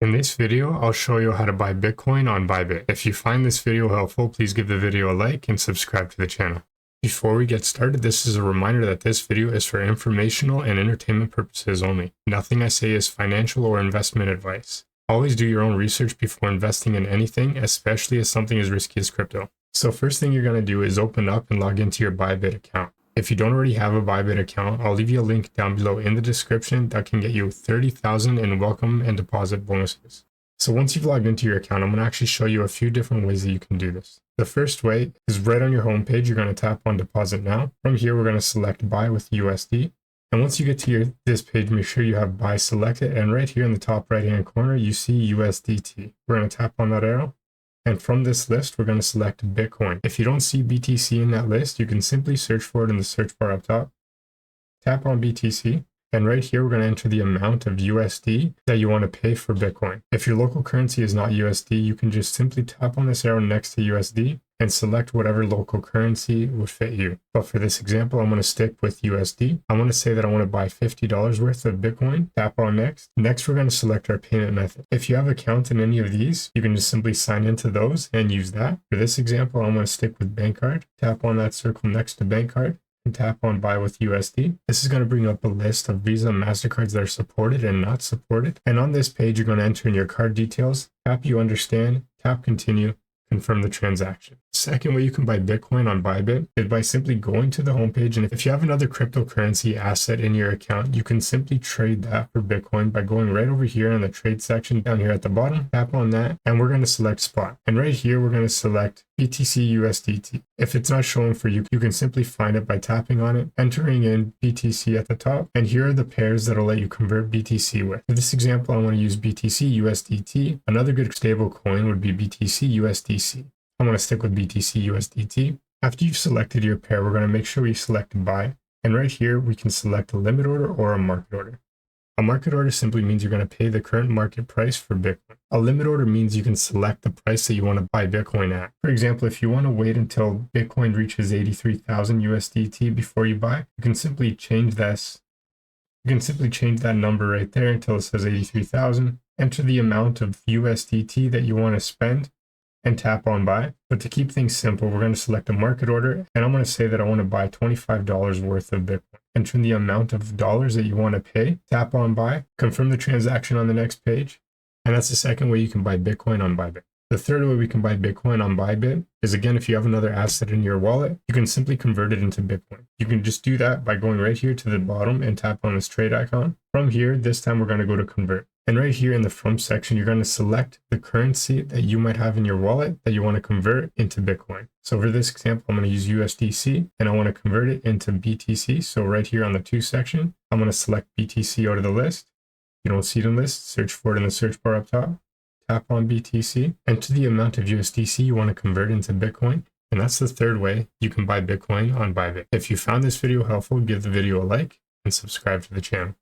In this video, I'll show you how to buy Bitcoin on Bybit. If you find this video helpful, please give the video a like and subscribe to the channel. Before we get started, this is a reminder that this video is for informational and entertainment purposes only. Nothing I say is financial or investment advice. Always do your own research before investing in anything, especially as something as risky as crypto. So first thing you're going to do is open up and log into your Bybit account. If you don't already have a Bybit account, I'll leave you a link down below in the description that can get you 30,000 in welcome and deposit bonuses. So once you've logged into your account, I'm going to actually show you a few different ways that you can do this. The first way is right on your home page. You're going to tap on deposit now. From here, we're going to select buy with USD. And once you get to this page, make sure you have buy selected. And right here in the top right hand corner, you see USDT. We're going to tap on that arrow. And from this list, we're going to select Bitcoin. If you don't see BTC in that list, you can simply search for it in the search bar up top. Tap on BTC. And right here, we're going to enter the amount of USD that you want to pay for Bitcoin. If your local currency is not USD, you can just simply tap on this arrow next to USD and select whatever local currency would fit you. But for this example, I'm going to stick with USD. I want to say that I want to buy $50 worth of Bitcoin. Tap on next. Next, we're going to select our payment method. If you have an account in any of these, you can just simply sign into those and use that. For this example, I'm going to stick with bank card. Tap on that circle next to bank card. And tap on buy with USD. This is going to bring up a list of Visa and MasterCards that are supported and not supported. And on this page, you're going to enter in your card details, tap you understand, tap continue, confirm the transaction. Second way you can buy Bitcoin on Bybit is by simply going to the homepage. And if you have another cryptocurrency asset in your account, you can simply trade that for Bitcoin by going right over here in the trade section down here at the bottom. Tap on that and we're going to select spot. And right here, we're going to select BTC USDT. If it's not showing for you, you can simply find it by tapping on it, entering in BTC at the top. And here are the pairs that'll let you convert BTC with. For this example, I want to use BTC USDT. Another good stable coin would be BTC USDC. I'm going to stick with BTC USDT. After you've selected your pair, we're going to make sure we select buy. And right here, we can select a limit order or a market order. A market order simply means you're going to pay the current market price for Bitcoin. A limit order means you can select the price that you want to buy Bitcoin at. For example, if you want to wait until Bitcoin reaches 83,000 USDT before you buy, you can simply change this. You can simply change that number right there until it says 83,000. Enter the amount of USDT that you want to spend and tap on buy. But to keep things simple, we're going to select a market order and I'm going to say that I want to buy $25 worth of Bitcoin. Enter the amount of dollars that you want to pay, tap on buy, confirm the transaction on the next page. And that's the second way you can buy Bitcoin on Bybit. The third way we can buy Bitcoin on Bybit is, again, if you have another asset in your wallet, you can simply convert it into Bitcoin. You can just do that by going right here to the bottom and tap on this trade icon. From here, this time we're going to go to convert. And right here in the from section, you're going to select the currency that you might have in your wallet that you want to convert into Bitcoin. So for this example, I'm going to use USDC and I want to convert it into BTC. So right here on the to section, I'm going to select BTC out of the list. If you don't see the list, search for it in the search bar up top. Tap on BTC, enter the amount of USDC you want to convert into Bitcoin. And that's the third way you can buy Bitcoin on Bybit. If you found this video helpful, give the video a like and subscribe to the channel.